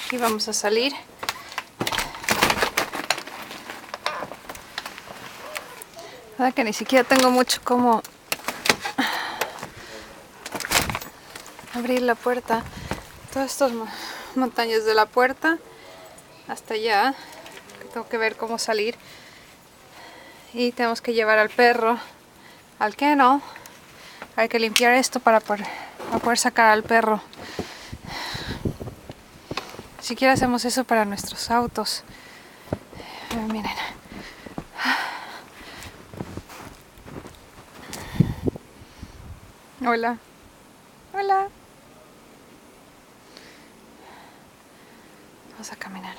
Y vamos a salir. La verdad que ni siquiera tengo mucho como abrir la puerta. Todas estas montañas de la puerta hasta allá. Tengo que ver cómo salir. Y tenemos que llevar al perro al kennel. Hay que limpiar esto para poder sacar al perro. Ni siquiera hacemos eso para nuestros autos. Miren. Hola. Hola. Vamos a caminar.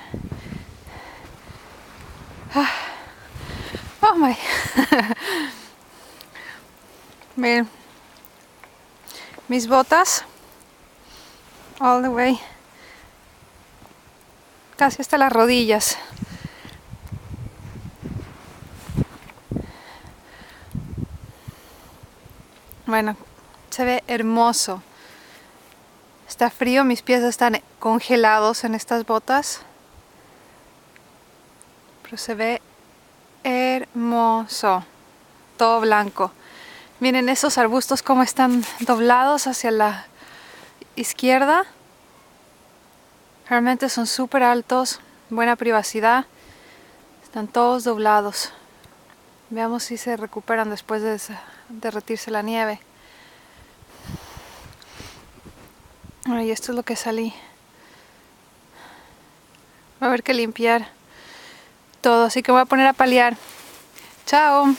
Oh my. Miren. Mis botas. All the way. Casi hasta las rodillas. Bueno, se ve hermoso. Está frío, mis pies están congelados en estas botas. Pero se ve hermoso. Todo blanco. Miren esos arbustos como están doblados hacia la izquierda. Realmente son súper altos. Buena privacidad. Están todos doblados. Veamos si se recuperan después de derretirse la nieve. Y esto es lo que salí. Va a haber que limpiar todo, así que voy a poner a paliar. Chao.